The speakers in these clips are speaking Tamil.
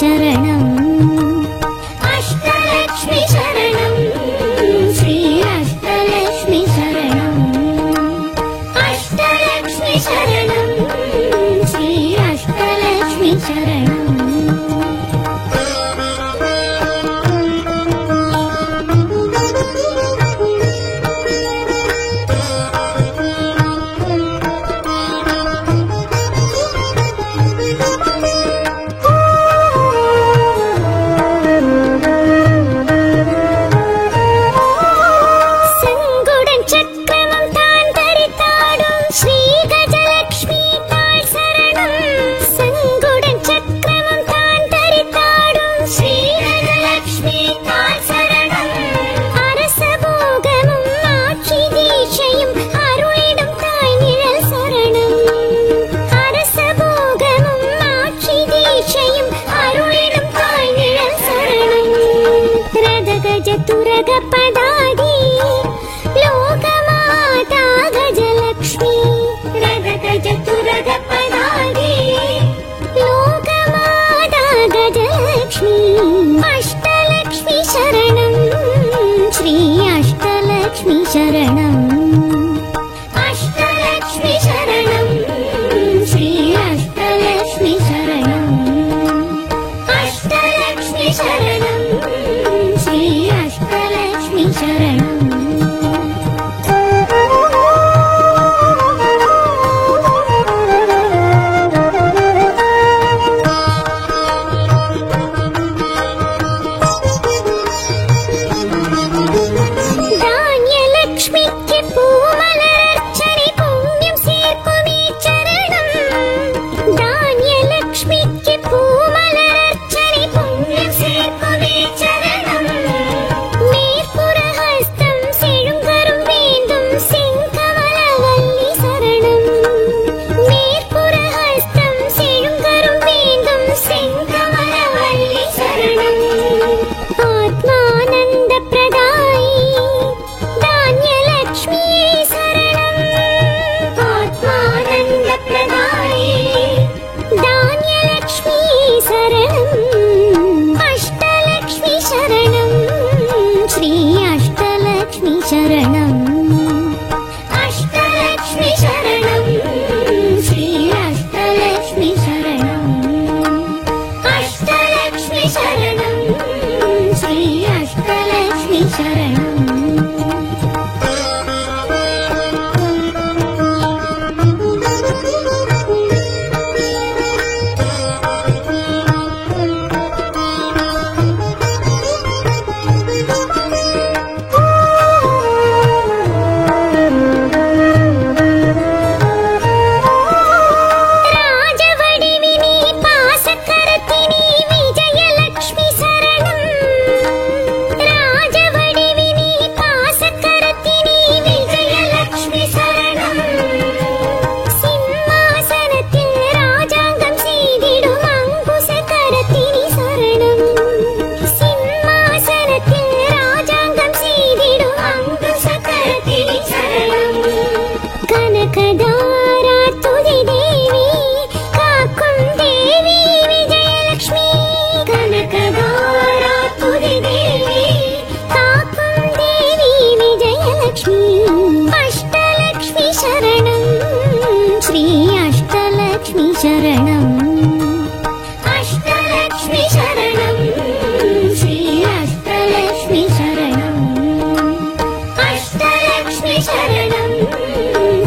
शरणम् अष्टलक्ष्मी शरणम् श्री अष्टलक्ष्मी शरणम् अष्टलक्ष्मी शरणम् श्री अष्टलक्ष्मी शरणम् चतुरगपदादी लोकमाता गजलक्ष्मी चतुरगपदादी लोकमाता गजलक्ष्मी अष्टलक्ष्मी शरणम् श्री अष्टलक्ष्मी शरणम् अष्टलक्ष्मी शरणम् श्री अष्टलक्ष्मी शरणम् अष्टलक्ष्मी शरणम्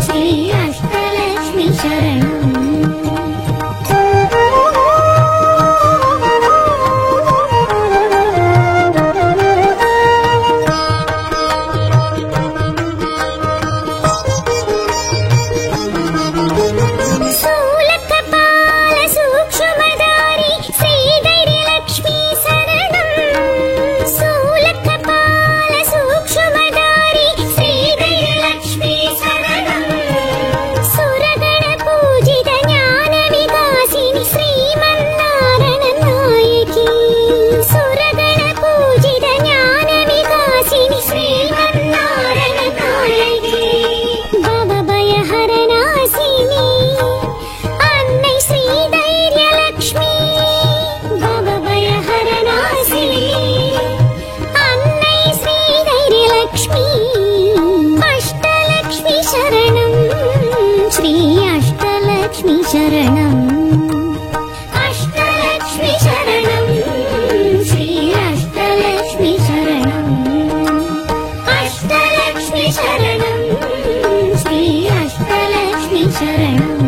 श्री अष्टलक्ष्मी शरणम् सूलकपाल श्री अष्टलक्ष्मी शरणम् अष्टलक्ष्मी शरणम् श्री अष्टलक्ष्मी शरणम् अष्टलक्ष्मी शरणम् श्री अष्टलक्ष्मी शरणम्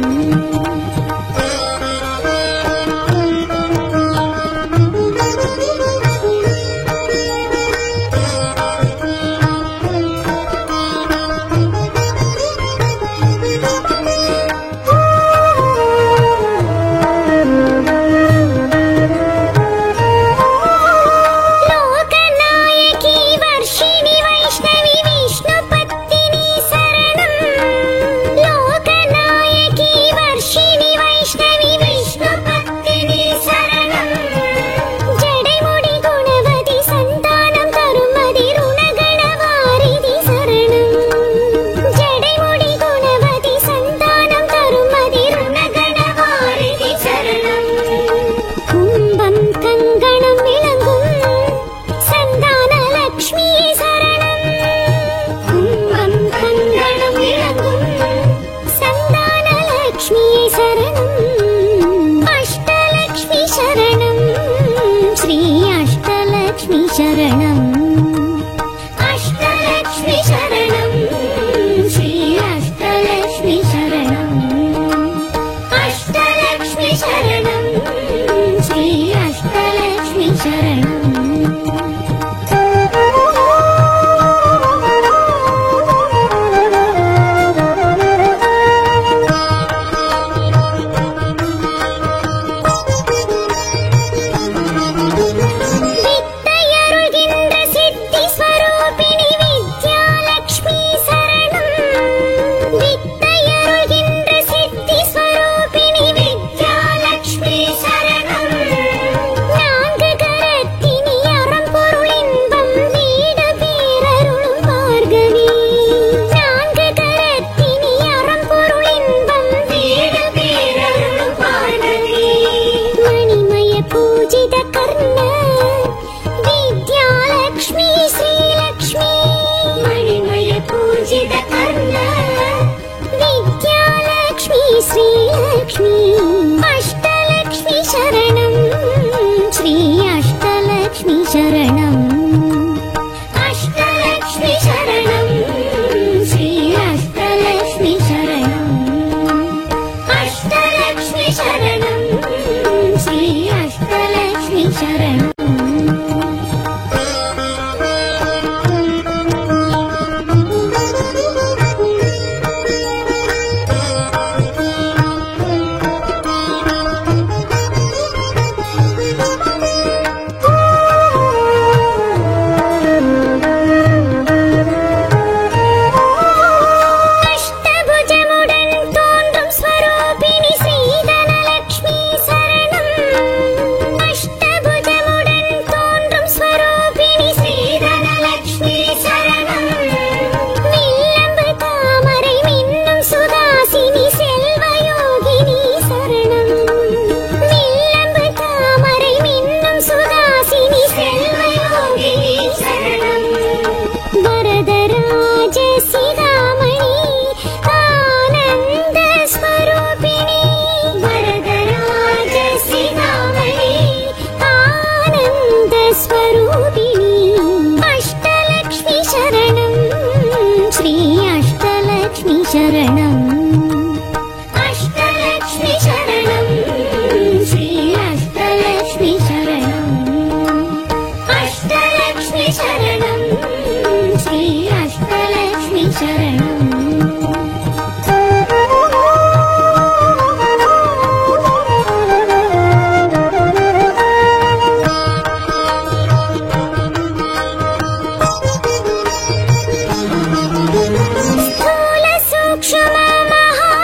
स्थूल सूक्ष्म महा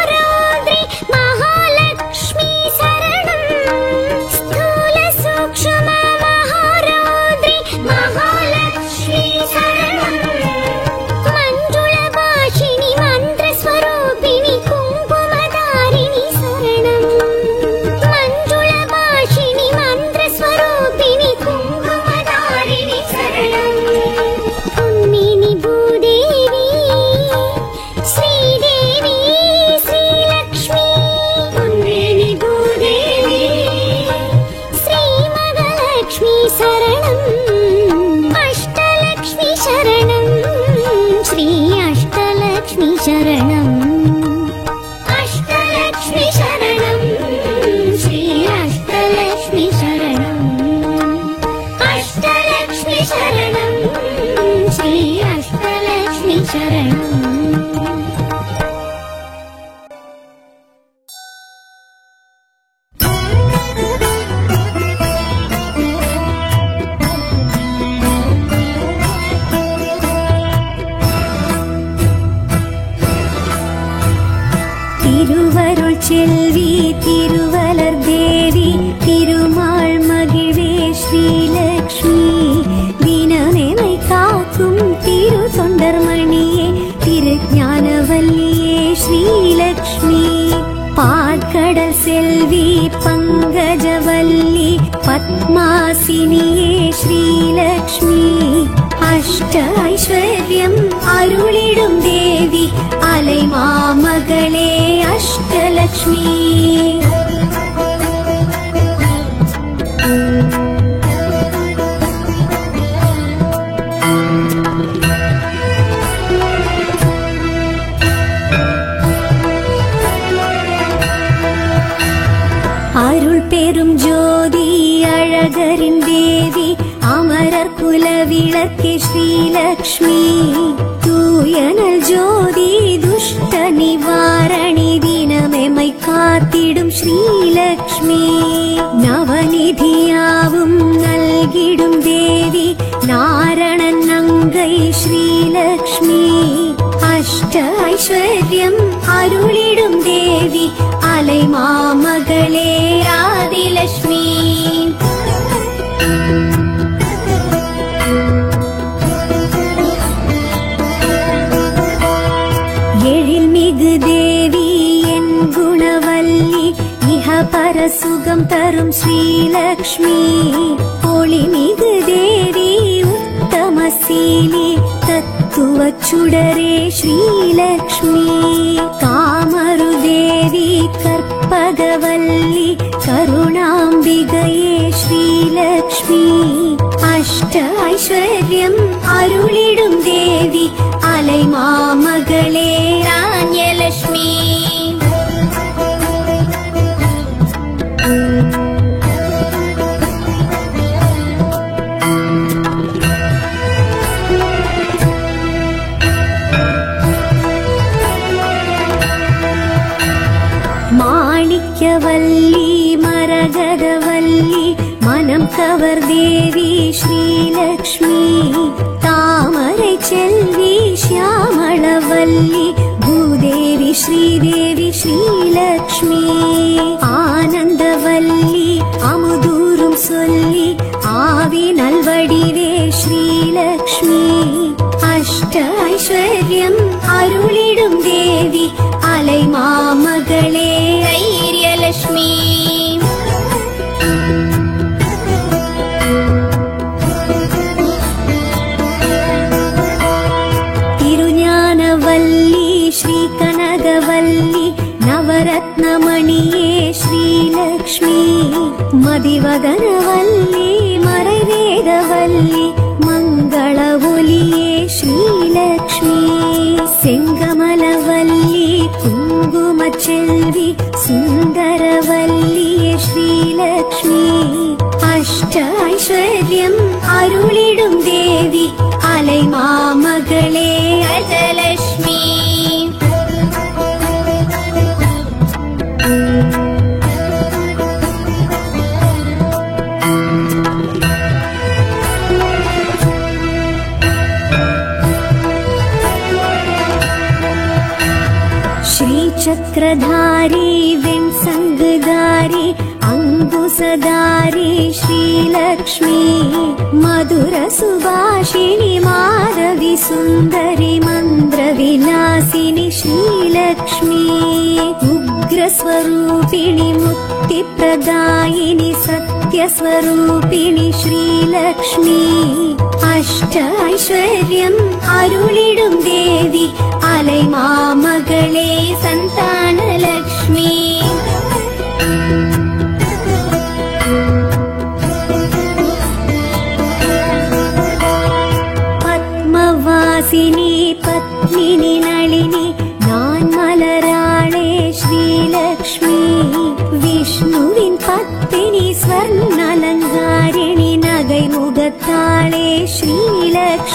शरणम् अष्टलक्ष्मी शरणम् श्री अष्टलक्ष्मी शरणम् अष्टलक्ष्मी शरणम् श्री अष्टलक्ष्मी शरणम् திருவருள் செல்வி திருவலர் தேவி திருமால் மகிழ்வே ஸ்ரீலக்ஷ்மி தினமெமை காக்கும் திரு தொண்டர்மணியே திருஞானவல்லியே ஸ்ரீலக்ஷ்மி பார்க்கடல் செல்வி பங்கஜவல்லி பத்மாசினியே ஸ்ரீலக்ஷ்மி அஷ்ட ஐஸ்வர்யம் அருளிடும் தேவி அலை மாமகளே அஷ்டலக்ஷ்மி அருள் பெரும் ஜோதி அழகரின் தேவி அமரர் குல விளக்கே ஸ்ரீலக்ஷ்மி தூயனல் ஜோதி துஷ்ட நிவாரணி தினமெமை காத்திடும் ஸ்ரீலக்ஷ்மி நவநிதியாவும் நல்கிடும் தேவி நாரணன் நங்கை ஸ்ரீலக்ஷ்மி அஷ்ட ஐஸ்வர்யம் அருளிடும் தேவி அலை மாமகளே ஆதிலக்ஷ்மி எழில்மிகு தேவி என் குணவல்லி இஹ பரசுகம் தரும் ஸ்ரீலக்ஷ்மி ஒளிமிகு தேவி உத்தமசீலி தத்துவ சுடரே ஸ்ரீலக்ஷ்மி காமரு தேவி கற்பகவல்லி கருணாம்பிகையே ஸ்ரீலக்ஷ்மி அஷ்ட ஐஸ்வர்யம் அருளிடும் தேவி அலை மாமகளே ராண்யலக்ஷ்மி மாணிக்கவல்லி மரகதவல்லி மனம் கவர் தேவி ஸ்ரீலக்ஷ்மி தாமரை செல்வி ஷியாமளவல்லி பூதேவி ஸ்ரீதேவி ஸ்ரீலக்ஷ்மி ஆனந்தவல்லி அமுதூரும் சொல்லி ஆவி நல்வடிவே ஸ்ரீலக்ஷ்மி அஷ்ட ஐஸ்வர்யம் அருளிடும் தேவி அலை மாமகளே ஐரியலக்ஷ்மி திருஞானவல்லி ஸ்ரீ கனகவல்லி நவரத்னமணியே ஸ்ரீலக்ஷ்மி மதிவதனவல்லி மறைவேதவல்லி மங்கள ஒலியே ஸ்ரீலக்ஷ்மி செங்கமலவல்லி குங்குமச்செல்வி சுந்தரவல்லியே ஸ்ரீலக்ஷ்மி அஷ்ட ஐஸ்வர்யம் அருளிடும் தேவி அலை மாமகளே அஜலக்ஷ்மி चक्रधारी वेण्सङ्गधारी अङ्कुशधारी श्रीलक्ष्मी मधुर सुभाषिणी माधवी सुन्दरी मन्द्रविलासिनी श्रीलक्ष्मी उग्रस्वरूपिणी मुक्तिप्रदायिनी सत्यस्वरूपिणी श्रीलक्ष्मी अष्ट ऐश्वर्यम् अरुळिडुम् देवी अलै मामगळे सन्तानलक्ष्मी पद्मवासिनी पत्निनि नलिनी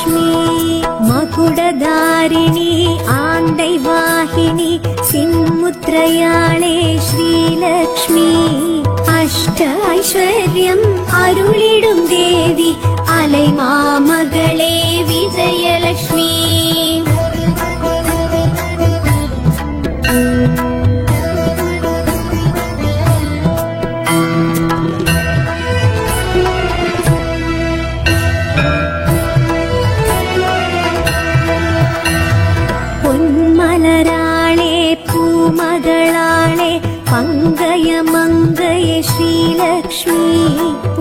श्रीलक्ष्मी मकुडधारिणी आन्दैवाहिनी सिन्मुद्रयाळे श्रीलक्ष्मी अष्ट ऐश्वर्यम् अरुळिडुम् देवी अलैमामगळे विजयलक्ष्मी பொன்மலராளே பூமகளாளே பங்கய மங்கய ஸ்ரீலக்ஷ்மி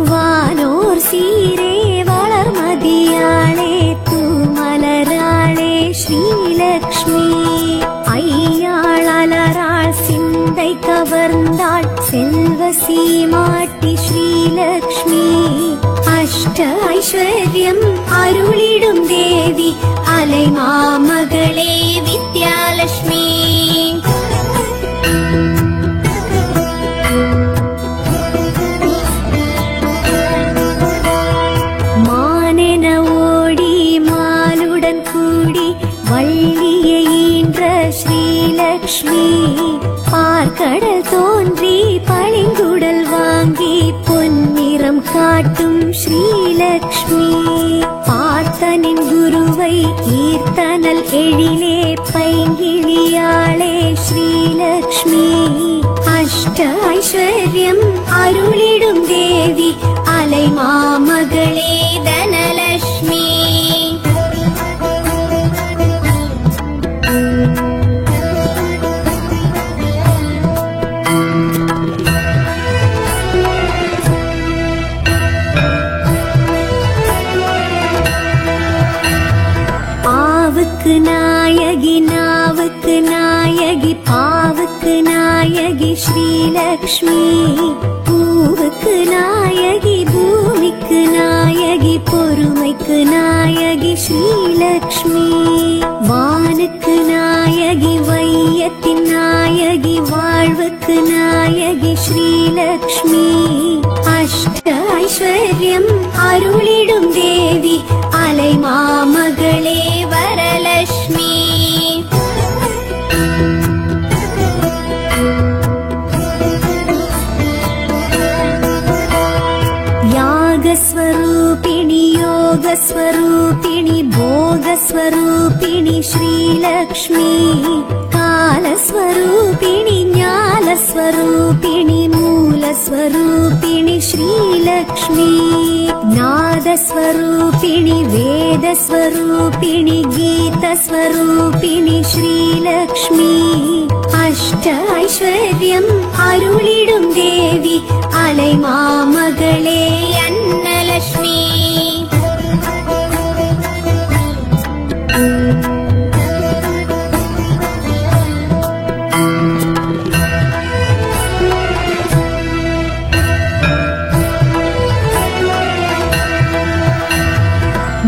வானோர் சீரே வளர்மதியாளே தூமலராளே ஸ்ரீலக்ஷ்மி ஐயாள் அலராள் சிந்தை கவர்ந்தாள் செல்வ சீமாட்டி ஸ்ரீலக்ஷ்மி அஷ்ட ஐஸ்வர்யம் அருளிடும் தேவி அலைமாமகளே வித்யாலக்ஷ்மி மானென ஓடி மாலுடன் கூடி வள்ளியை ஈன்ற ஸ்ரீலக்ஷ்மி பார்க்கடல் தோன்றி பளிங்குடல் வாங்கி பொன்னிறம் காட்டும் ஸ்ரீலக்ஷ்மி பார்த்தனின் குருவை ஈர்த்தனல் எழிலே பைங்கிழியாளே ஸ்ரீலக்ஷ்மி அஷ்ட ஐஸ்வர்யம் அருளிடும் தேவி அலைமாமகளே தனலக்ஷ்மி நாயகி நாவுக்கு நாயகி பாவுக்கு நாயகி ஸ்ரீலக்ஷ்மி பூவுக்கு நாயகி பூமிக்கு நாயகி பொறுமைக்கு நாயகி ஸ்ரீலக்ஷ்மி வானுக்கு நாயகி வையத்தின் நாயகி வாழ்வுக்கு நாயகி ஸ்ரீலக்ஷ்மி அஷ்ட ஐஸ்வர்யம் அருளிடும் தேவி அலைமாமகளே வரலக்ஷ்மி यागस्वरूपिणि योगस्वरूपिणि भोगस्वरूपिणि श्रीलक्ष्मी कालस्वरूपिणि ज्ञानस्वरूपिणि मूलस्वरूपिणि श्रीलक्ष्मी नादस्वरूपिणि वेदस्वरूपिणि गीतस्वरूपिणि श्रीलक्ष्मी अष्ट ऐश्वर्यम् अरुळिडुम् देवी अलैमामगळे अन्नलक्ष्मी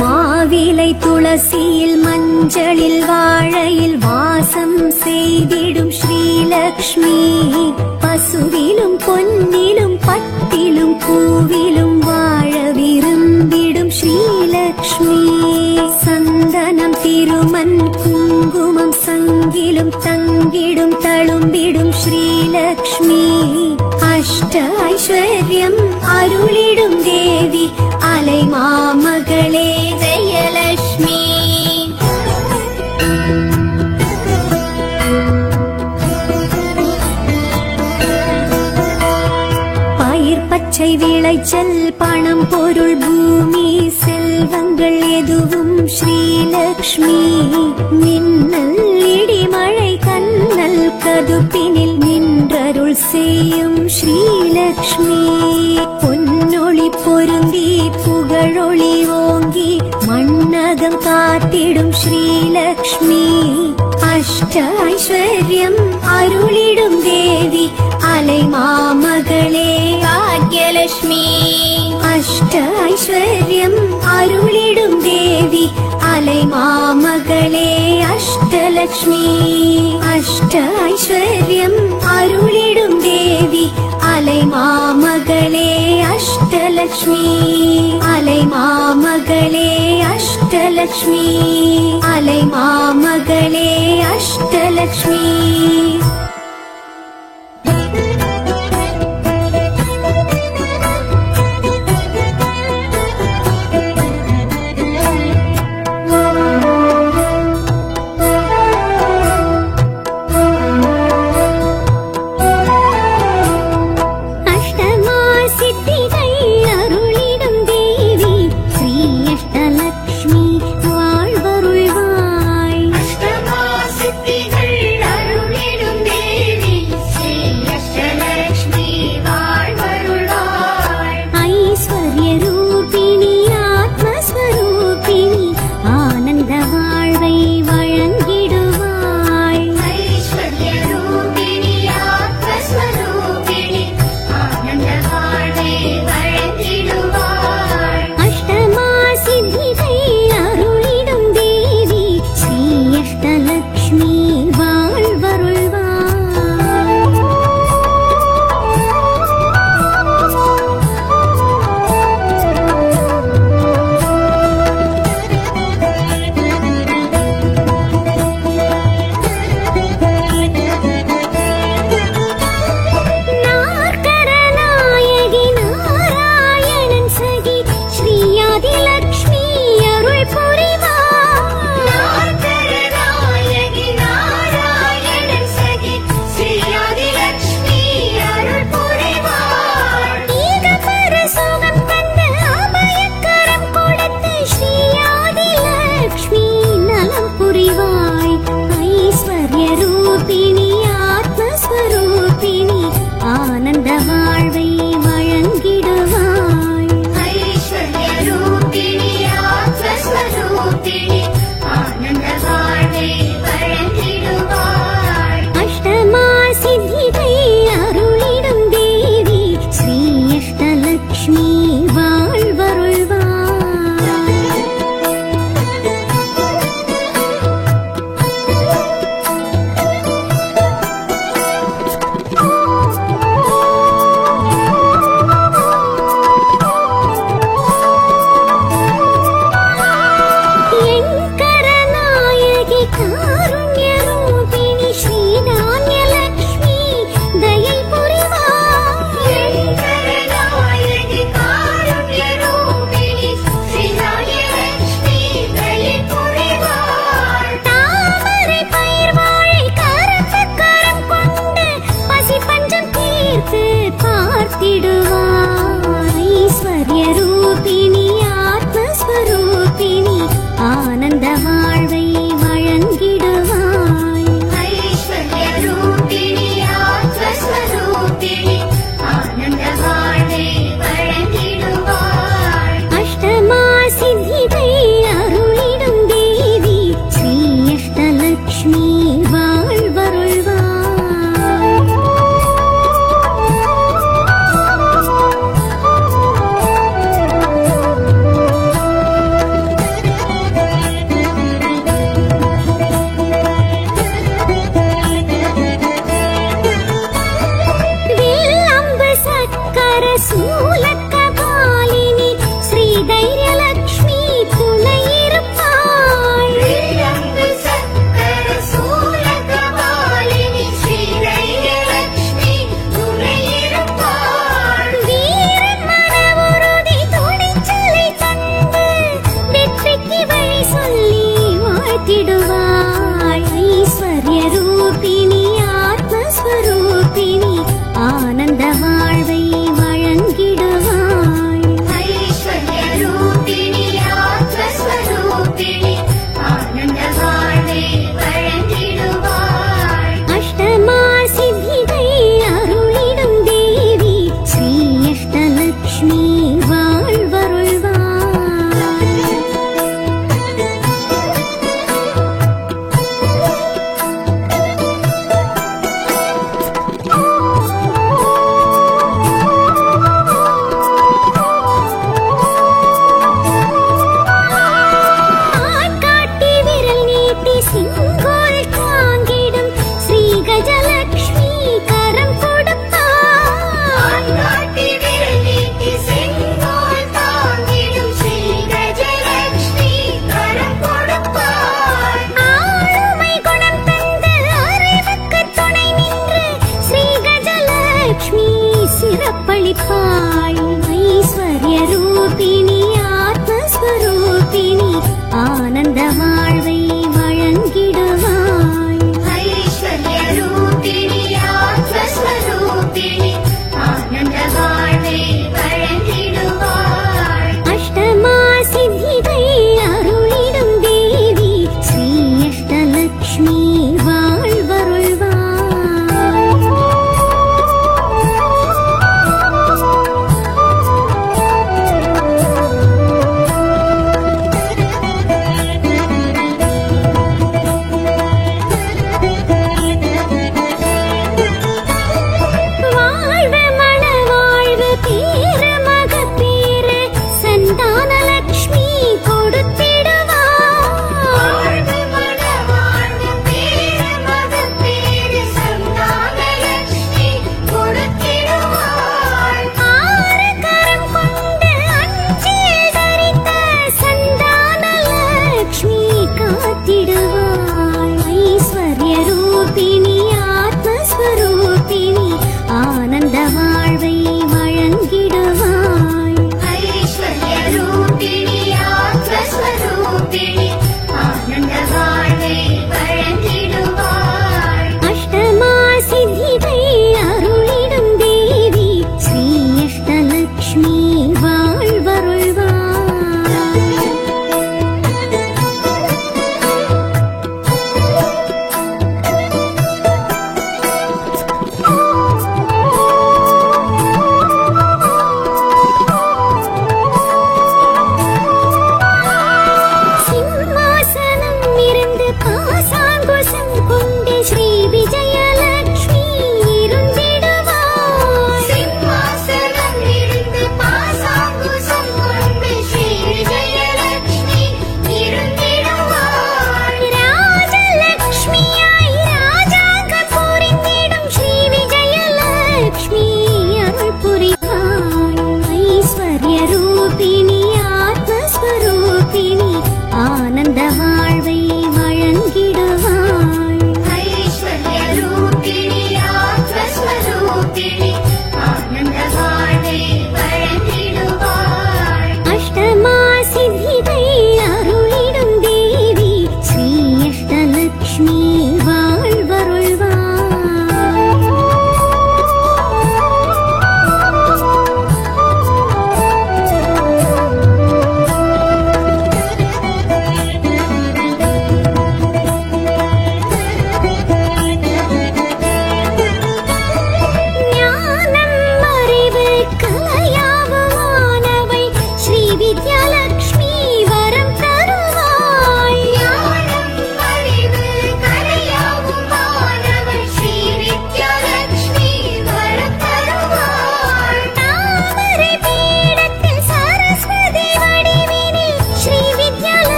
மாவிலை துளசியில் மஞ்சளில் வாழையில் வாசம் செய்திடும் ஸ்ரீலக்ஷ்மி பசுவிலும் பொன்னிலும் பட்டிலும் பூவிலும் வாழ விரும்பிடும் ஸ்ரீலக்ஷ்மி சந்தனம் திருமண் குங்குமம் சங்கிலும் தங்கிடும் தழும்பிடும் ஸ்ரீலக்ஷ்மி அஷ்ட ஐஸ்வர்யம் அருளிடும் தேவி அலைமாமகளே ஜெயலக்ஷ்மி பயிர் பச்சை விளைச்சல் பணம் பொருள் பூமி செல்வங்கள் எதுவும் ஸ்ரீலக்ஷ்மி மின்னல் இடிமழை கண்ணல் கதுப்பினில் நின்றருள் செய்யும் ஸ்ரீலக்ஷ்மி பொன்னொளி பொருந்தி புகழொளி ஓங்கி மண்ணகம் காத்திடும் ஸ்ரீலக்ஷ்மி அஷ்ட ஐஸ்வர்யம் அருளிடும் தேவி அலைமாமகளே ஆக்யலக்ஷ்மி அஷ்ட ஐஸ்வர்யம் அருளிடும் தேவி அலைமாமகளே அஷ்டலக்ஷ்மி அஷ்ட ஐஸ்வர்யம் அருளிடும் தேவி அலைமாமகளே அஷ்டலக்ஷ்மி அலைமாமகளே அஷ்டலக்ஷ்மி அஷ்டலக்ஷ்மி அலை மாமகளே அஷ்டலக்ஷ்மி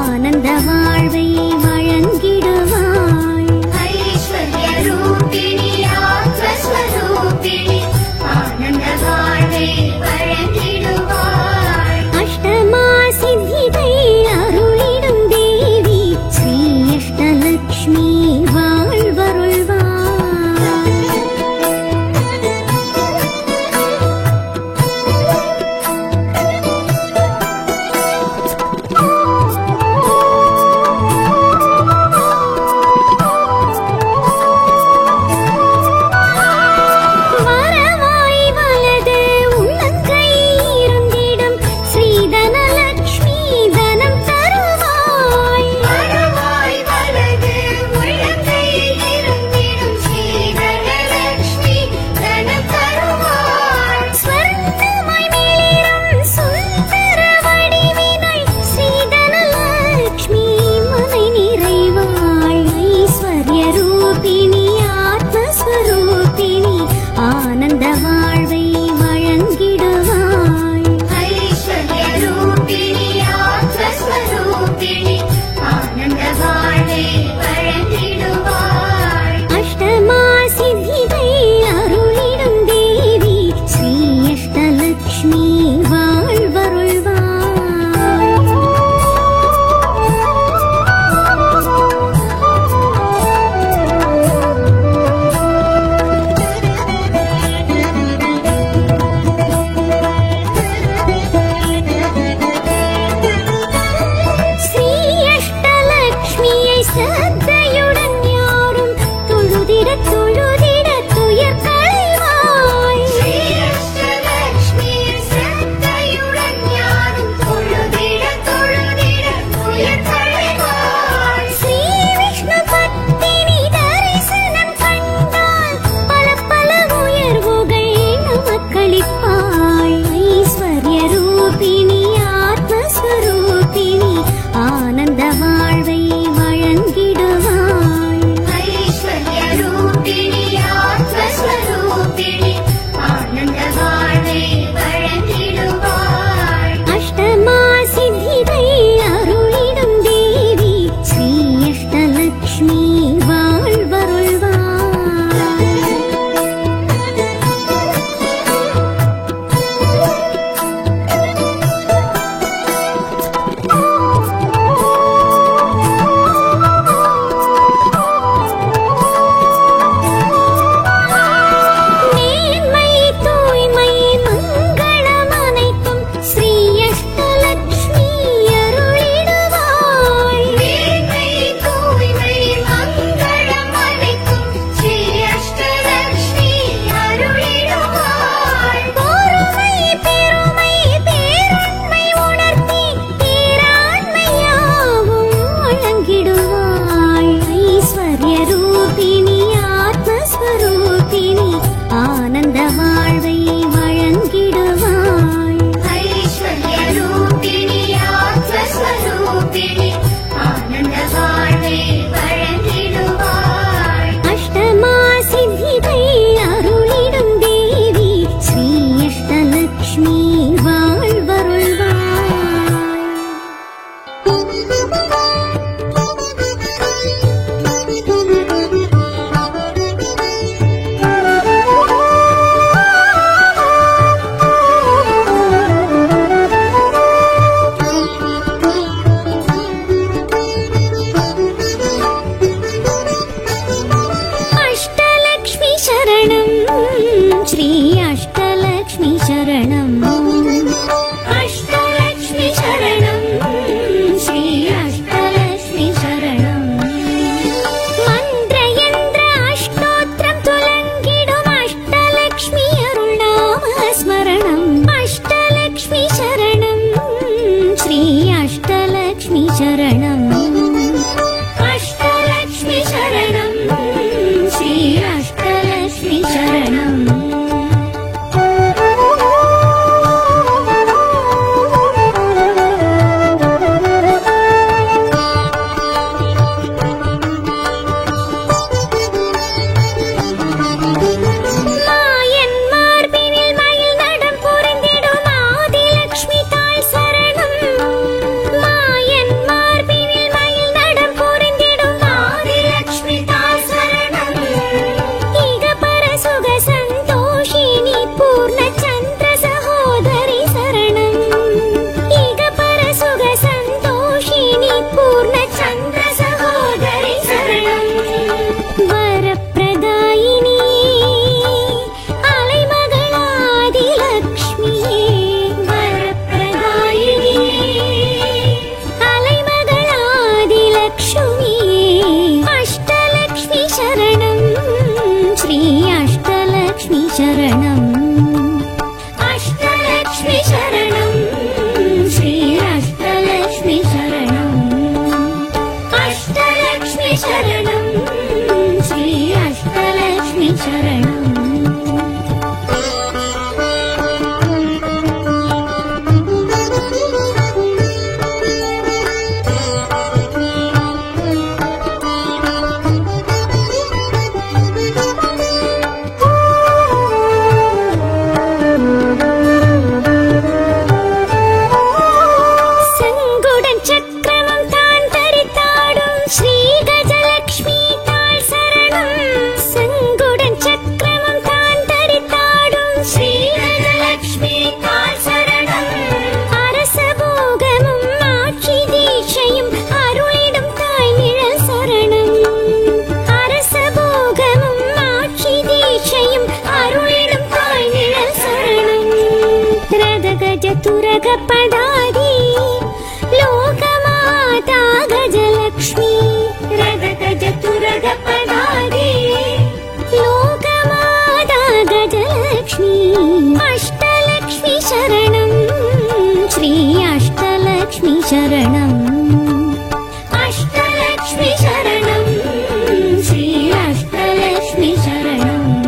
ஆனந்த வாழ்வை வழங்கிடுவாய். ஐஸ்வர்ய ரூபிணி ஆத்மஸ்வரூபிணி ஆனந்த வாழ்வை வழங்கிடுவாய். அஷ்டமா சித்திதை அருளிடும் தேவி ஸ்ரீ அஷ்டலக்ஷ்மி வாழ்வருள்வாய். மாயன் மார்பினில் तुरगपदारी लोकमाता गजलक्ष्मी रगतुरगपदारी लोकमाता गजलक्ष्मी अष्टलक्ष्मी शरणं श्री अष्टलक्ष्मी शरणं अष्टलक्ष्मी शरणं श्री अष्टलक्ष्मी शरणं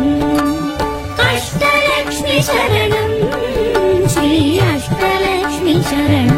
अष्टलक्ष्मी शरणं श्री अष्टलक्ष्मी शरणं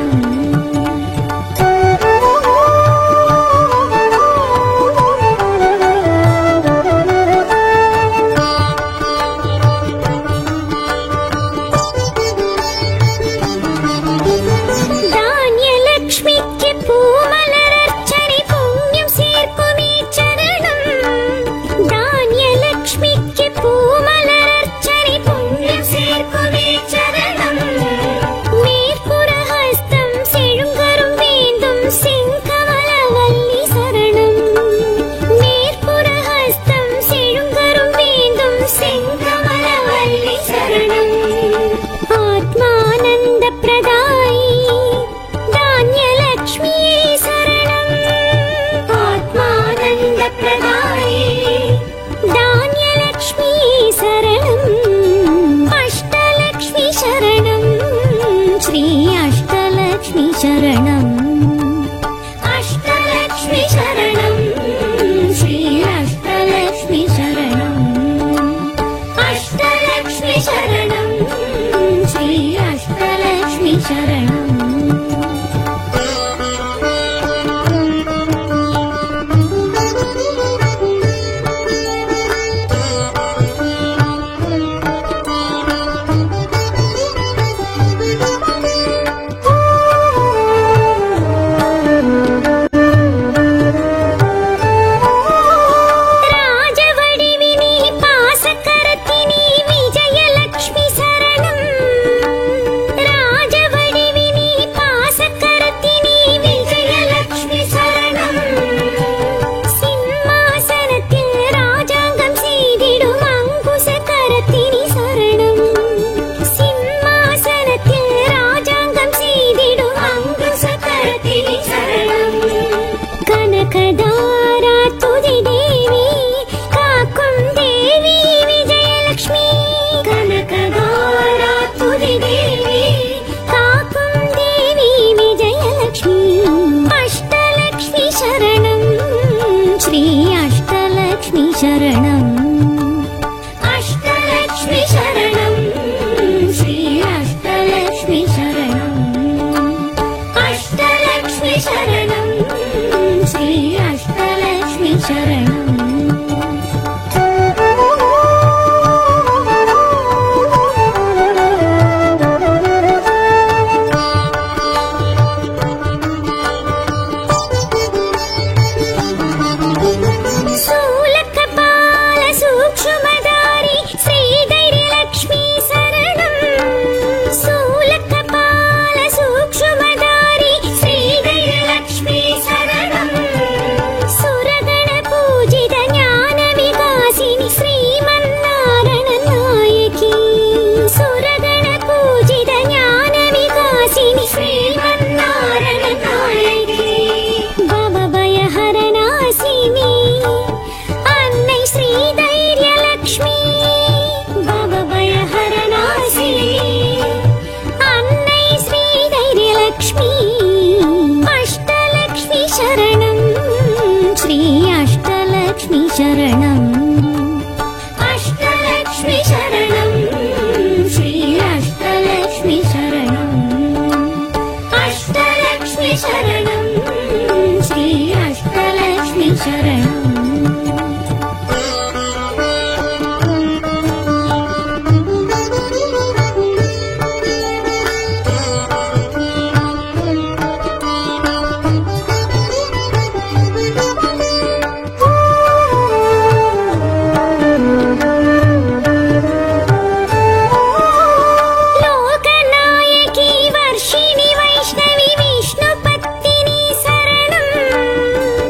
वैष्णवी विष्णुपत्नी शरणं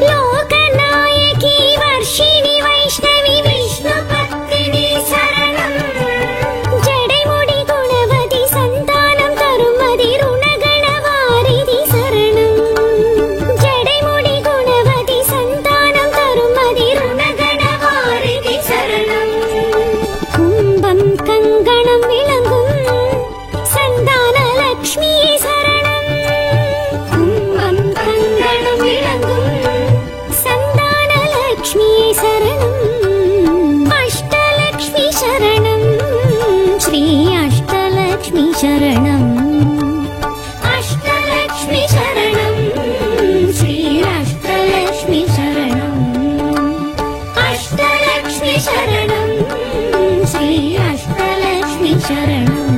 लोकनायकी शरणम् अष्टलक्ष्मी शरणम् श्री अष्टलक्ष्मी शरणम् अष्टलक्ष्मी शरणम् श्री अष्टलक्ष्मी शरणम्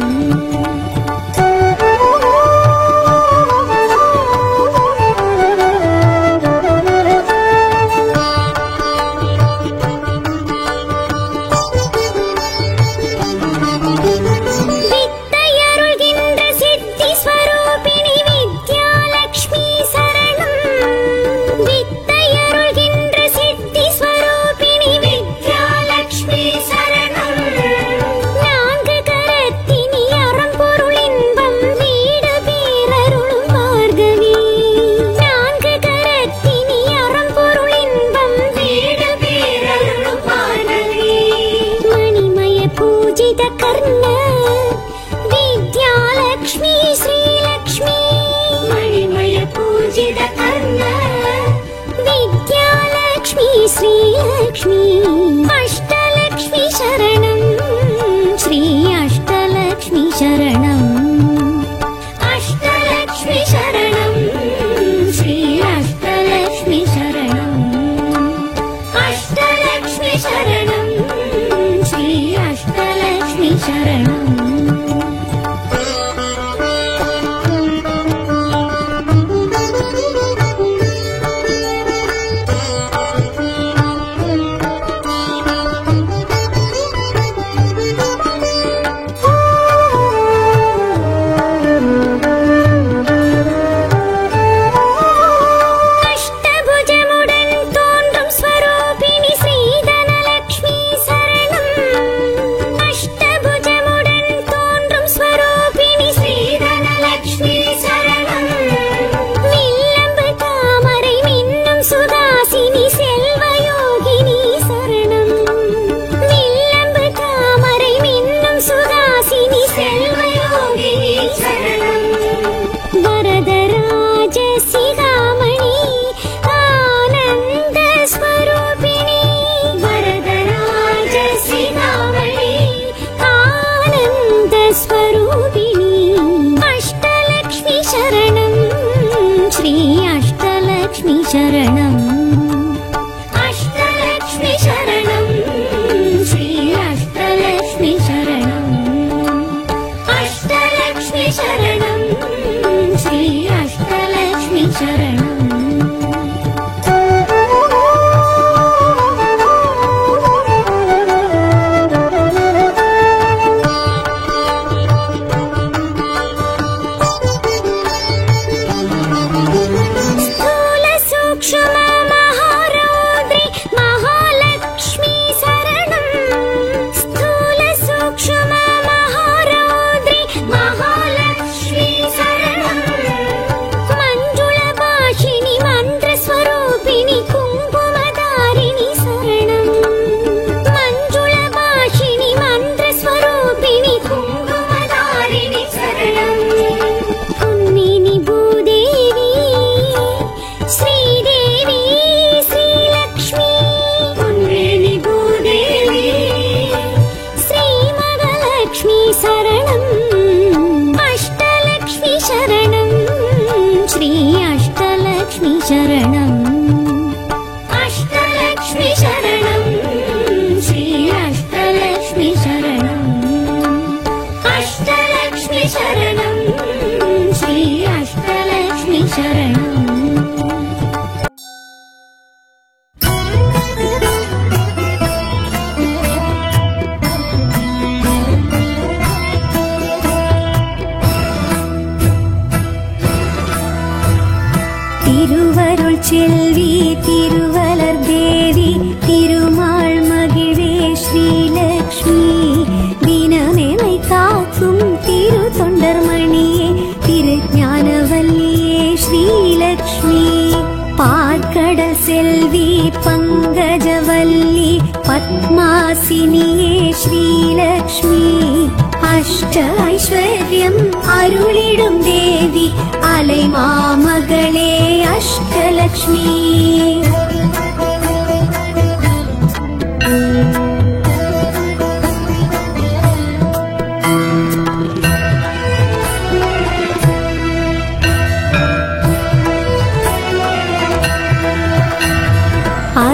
पद्मासिनिये श्रीलक्ष्मी अष्ट ऐश्वर्यम् अरुळिडुम देवी अलैमामगळे अष्टलक्ष्मी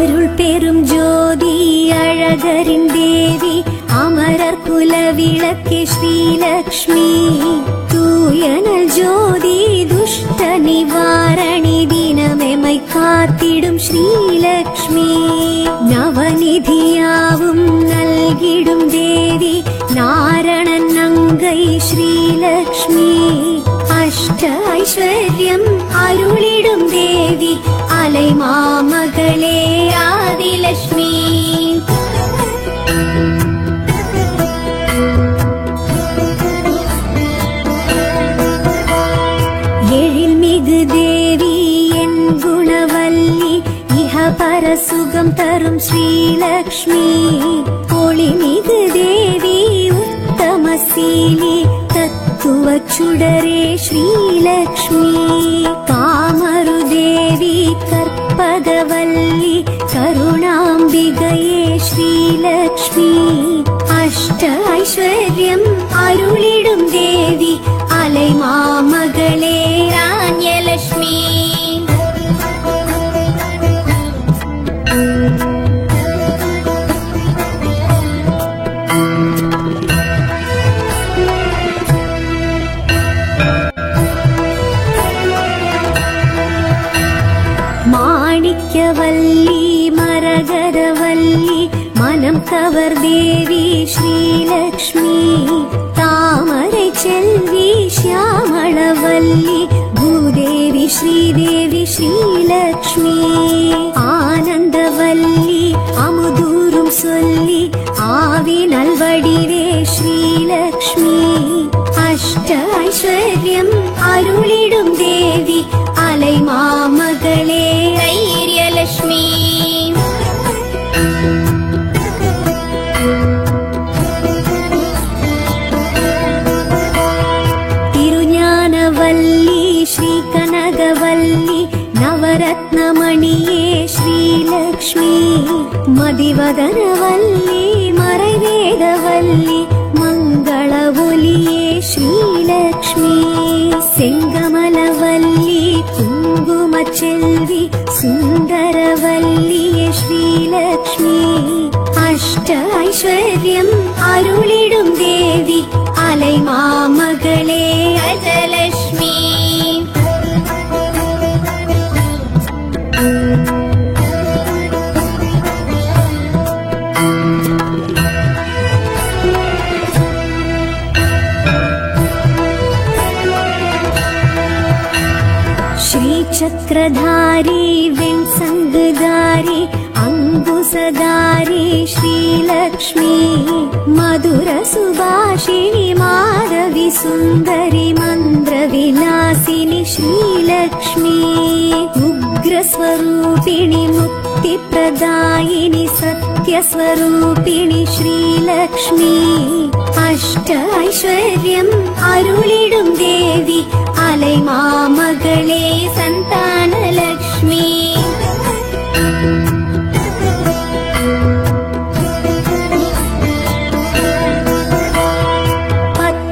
அருள் பெரும் ஜோதி அழகரின் தேவி அமரர் குல விளக்கே ஸ்ரீலக்ஷ்மி தூயனல் ஜோதி துஷ்ட நிவாரணி தினமெமை காத்திடும் ஸ்ரீலக்ஷ்மி நவநிதியாவும் நல்கிடும் தேவி நாரணன் நங்கை ஸ்ரீலக்ஷ்மி அஷ்ட ஐஸ்வர்யம் அருளிடும் தேவி அலை மாமகளே ஆதிலக்ஷ்மி எழில்மிகு தேவி என் குணவல்லி இஹ பர சுகம் தரும் ஸ்ரீலக்ஷ்மி ஒளிமிகு தேவி உத்தமசீலி தத்துவ சுடரே ஸ்ரீலக்ஷ்மி காமரு தேவி கற்பகவல்லி கருணாம்பிகையே ஸ்ரீலக்ஷ்மி அஷ்ட ஐஸ்வர்யம் அருளிடும் தேவி அலை மாமகளே ராண்யலக்ஷ்மி மாணிக்கவல்லி மரகதவல்லி மனம் கவர் தேவி ஸ்ரீலக்ஷ்மி தாமரை செல்வி ஷியாமளவல்லி பூதேவி ஸ்ரீதேவி ஸ்ரீலக்ஷ்மி ஆனந்தவல்லி அமுதூரும் சொல்லி ஆவி நல்வடிவே ஸ்ரீலக்ஷ்மி அஷ்ட ஐஸ்வர்யம் அருளிடும் தேவி அலை மாமகளே ஐரியலக்ஷ்மி திருஞானவல்லி ஸ்ரீ கனகவல்லி நவரத்னமணியே ஸ்ரீலக்ஷ்மி மதிவதனவல்லி மறைவேதவல்லி மங்கள ஒலியே ஸ்ரீலக்ஷ்மி செங்கமலவல்லி குங்குமச்செல்வி சுந்தரவல்லியே ஸ்ரீலக்ஷ்மி அஷ்ட ஐஸ்வர்யம் அருளிடும் தேவி அலை மாமகளே அஜலக்ஷ்மி चक्रधारी वेंसंगधारी अंगुसधारी श्रीलक्ष्मी मधुर सुभाषिणी माधवी सुंदरी मंद्र विलासिनी श्रीलक्ष्मी उग्र स्वरूपिणी मुक्ति प्रदायिनी सत्य स्वरूपिणी श्रीलक्ष्मी अष्ट ऐश्वर्यम् अरुळिडुम देवी अलै मामगळे संतानलक्ष्मी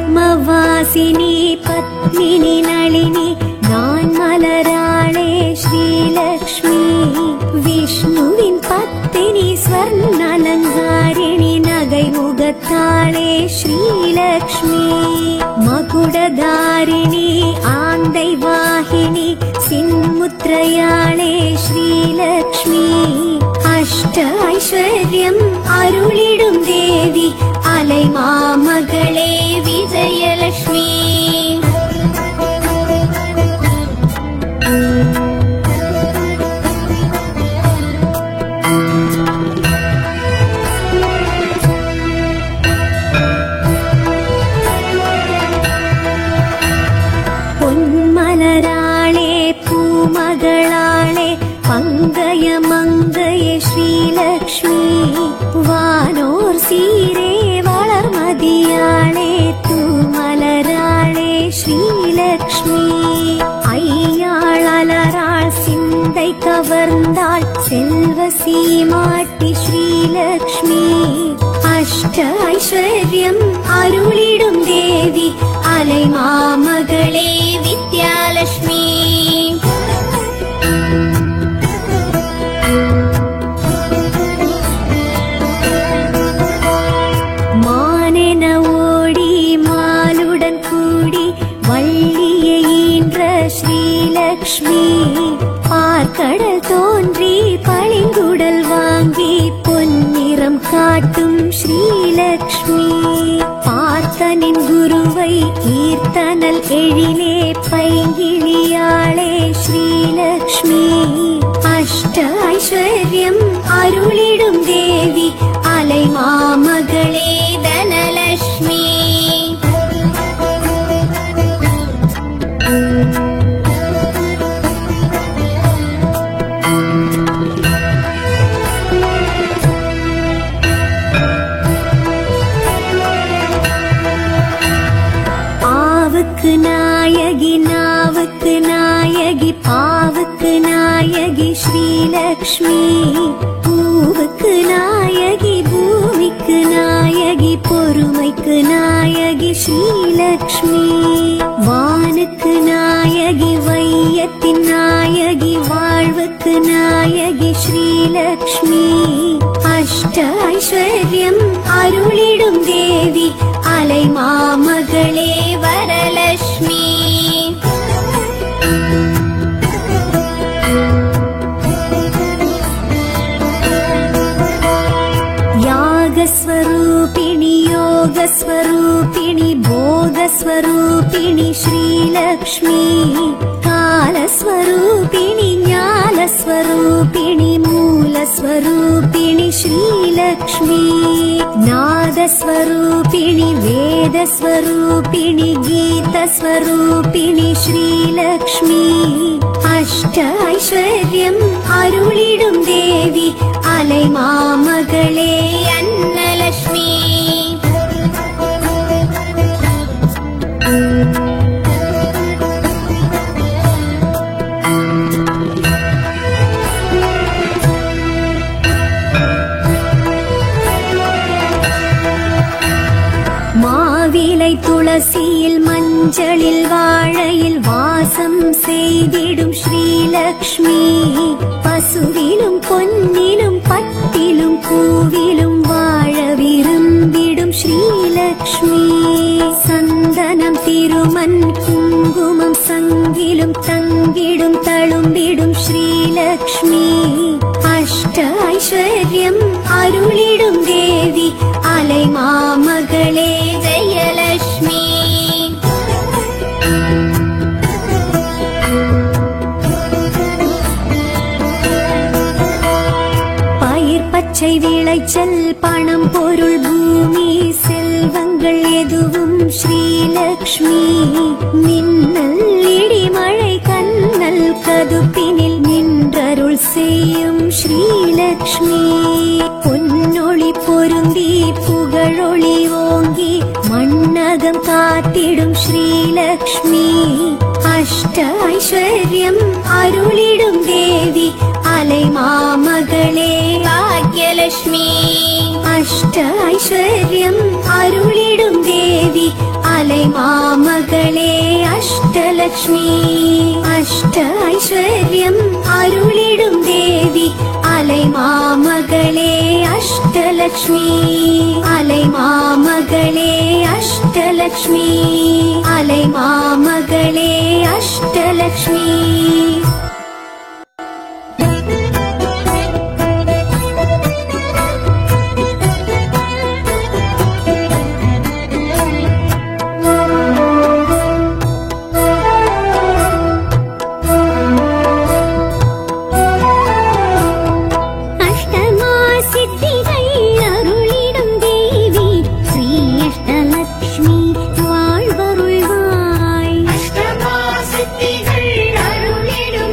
पद्मवासिनी पद्मिनी नलिनी नान्मलराळे श्रीलक्ष्मी विष्णुविन पत्नी स्वर्णालंकारिणी नगै मुगत्ताळे श्रीलक्ष्मी मकुडधारिणी आन्दै वाहिनी सिन्मुद्रयाळे श्रीलक्ष्मी अष्ट ऐश्वर्यम् अरुळिडुम देवी अलै मामगळे विजयलक्ष्मी பொன்மலராளே பூமகளாளே பங்கய மங்கய ஸ்ரீலக்ஷ்மி வானோர் சீரே வளர்மதியாளே தூமலராளே ஸ்ரீலக்ஷ்மி ஐயாளலராள் சிந்தை கவர்ந்தாள் செல்வ சீமாட்டி ஸ்ரீலக்ஷ்மி அஷ்ட ஐஸ்வர்யம் அருளிடும் தேவி அலை மாமகளே வித்யாலக்ஷ்மி பார்க்கடல் தோன்றி பளிங்குடல் வாங்கி பொன்னிறம் காட்டும் ஸ்ரீலக்ஷ்மி. பார்த்தனின் குருவை கீர்த்தனல் எழிலே பைங்கிளியாளே ஸ்ரீலக்ஷ்மி. அஷ்ட ஐஸ்வர்யம் அருளிடும் தேவி அலை மாமகளே தனலக்ஷ்மி. ஆவுக்கு நாயகி நாவுக்கு நாயகி பாவுக்கு நாயகி ஸ்ரீலக்ஷ்மி. பூவுக்கு நாயகி பூமிக்கு நாயகி பொறுமைக்கு நாயகி ஸ்ரீலக்ஷ்மி. வானுக்கு நாயகி வையத்தின் நாயகி வாழ்வுக்கு நாயகி ஸ்ரீலக்ஷ்மி. அஷ்ட ஐஸ்வர்யம் அருளிடும் தேவி அலை மாமகளே வரலக்ஷ்மி. யாகஸ்வரூபிணி யோகஸ்வரூபிணி போகஸ்வரூபிணி ஸ்ரீலக்ஷ்மி. காலஸ்வரூபிணி ஞானஸ்வரூபிணி மூலஸ்வரூபிணி ஸ்ரீலக்ஷ்மி. நாதஸ்வரூபிணி வேதஸ்வரூபிணி கீதஸ்வரூபிணி ஸ்ரீலக்ஷ்மி. அஷ்ட ஐஸ்வர்யம் அருளிடும் தேவி அலை மாமகளே அன்னலக்ஷ்மி. மாவிலை துளசியில் மஞ்சளில் வாழையில் வாசம் செய்திடும் ஸ்ரீலக்ஷ்மி. பசுவிலும் பொன்னிலும் பட்டிலும் பூவிலும் வாழ விரும்பிடும் ஸ்ரீலக்ஷ்மி. சந்தனம் திருமண் குங்குமம் சங்கிலும் தங்கிடும் தழும்பிடும் ஸ்ரீலக்ஷ்மி. அஷ்ட ஐஸ்வர்யம் அருளிடும் தேவி அலை மாமகளே ஜெயலக்ஷ்மி. பயிர் பச்சை விளைச்சல் பணம் பொருள் பூமி செல்வங்கள் எதுவும் ஸ்ரீலக்ஷ்மி. மின்னல் இடிமழை கண்ணல் கதுப்பினில் நின்றருள் செய்யும் ஸ்ரீலக்ஷ்மி. பொன்னொளி பொருந்தி புகழொளி ஓங்கி மண்ணகம் காத்திடும் ஸ்ரீலக்ஷ்மி. அஷ்ட ஐஸ்வர்யம் அருளிடும் தேவி அலை மாமகளே பாக்யலக்ஷ்மி. அஷ்ட ஐஸ்வர்யம் அருளிடும் தேவி அலை மாமகளே அஷ்டலக்ஷ்மி. அஷ்ட ஐஸ்வர்யம் அருளிடும் தேவி அலை மாமகளே அஷ்டலக்ஷ்மி. அலை மாமகளே அஷ்டலக்ஷ்மி. அலை மாமகளே அஷ்டலக்ஷ்மி. அருளிடும்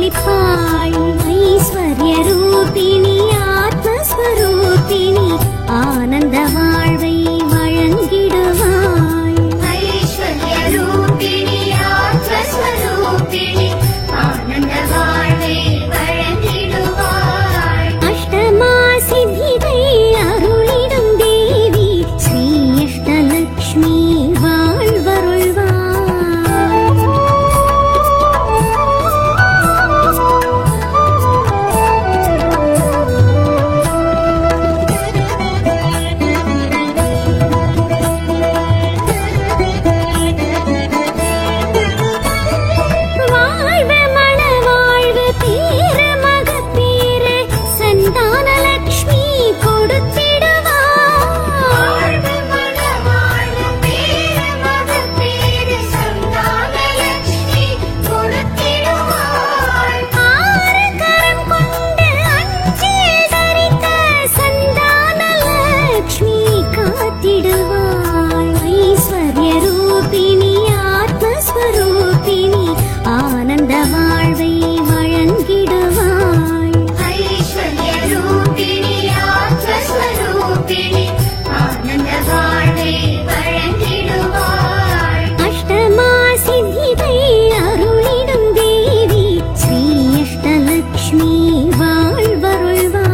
அளிப்பாள். ஐஸ்வர்ய ரூபிணி ஆத்மஸ்வரூபிணி ஆனந்த வாழ்வை வழங்கிடுவாள். ஐஸ்வர்ய ரூபிணி ஆத்மஸ்வரூபிணி ஆனந்த வாழ்வை வழங்கிடுவாள். அஷ்டமா சித்திதை அருளிடும் தேவி ஸ்ரீ அஷ்டலக்ஷ்மி வாழ்வருள்வாள். வாழ்வு மணவாழ்வு பேரு மகப்பேறு சந்தானலக்ஷ்மி கொடுத்திடுவாள். வாழ்வு மணவாழ்வு பேரு மகப்பேறு சந்தானலக்ஷ்மி கொடுத்திடுவாள். ஆறு கரம் கொண்டு அஞ்சில் தரித்த சந்தானலக்ஷ்மி காத்திடுவாள். ஐஸ்வர்ய ரூபிணி ஆத்மஸ்வரூபிணி ஆனந்த வாழ்வை வழங்கிடுவாள். ஐஸ்வர்ய ரூபிணி ஆத்மஸ்வரூபிணி ஆனந்த வாழ்வை வழங்கிடுவாள். அஷ்டமா சித்திதை அருளிடும் தேவி ஸ்ரீ அஷ்டலக்ஷ்மி வாழ்வருள்வாள்.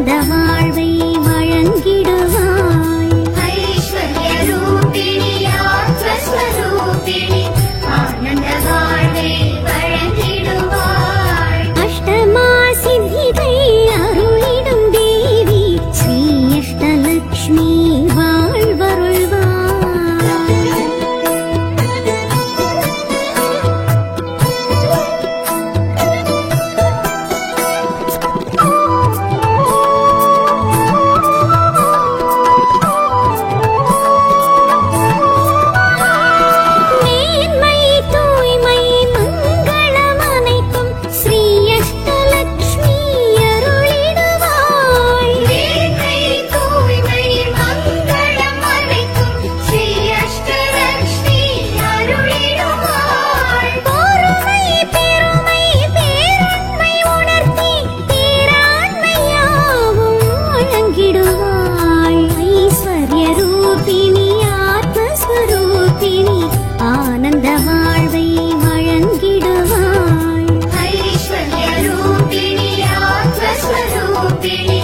ஆனந்த வாழ்வை வழங்கிடுவாய். ஐஸ்வர்ய ரூபிணி ஆத்மஸ்வரூபிணி ஆனந்த வாழ்வை வழங்கிடுவாள். அஷ்டமா சித்திகள் அருளிடும் தேவி ஸ்ரீ அஷ்டலக்ஷ்மி வாழ்வருள்வாய். மேன்மை தூய்மை மங்களம் அனைத்தும் ஸ்ரீ அஷ்டலக்ஷ்மி அருளிடுவாய். மேன்மை தூய்மை மங்களம் அனைத்தும் ஸ்ரீ அஷ்டலக்ஷ்மி அருளிடுவாள். பொறுமை பெருமை பேரன்மை உணர்த்தி பேராண்மையாவும் வழங்கிடுவாய். ஐஸ்வர்ய ரூபிணி ஆத்மஸ்வரூபிணி ஆனந்த வாழ்வை வழங்கிடுவாய். ஐஸ்வர்ய ரூபிணி ஆத்மஸ்வரூபிணி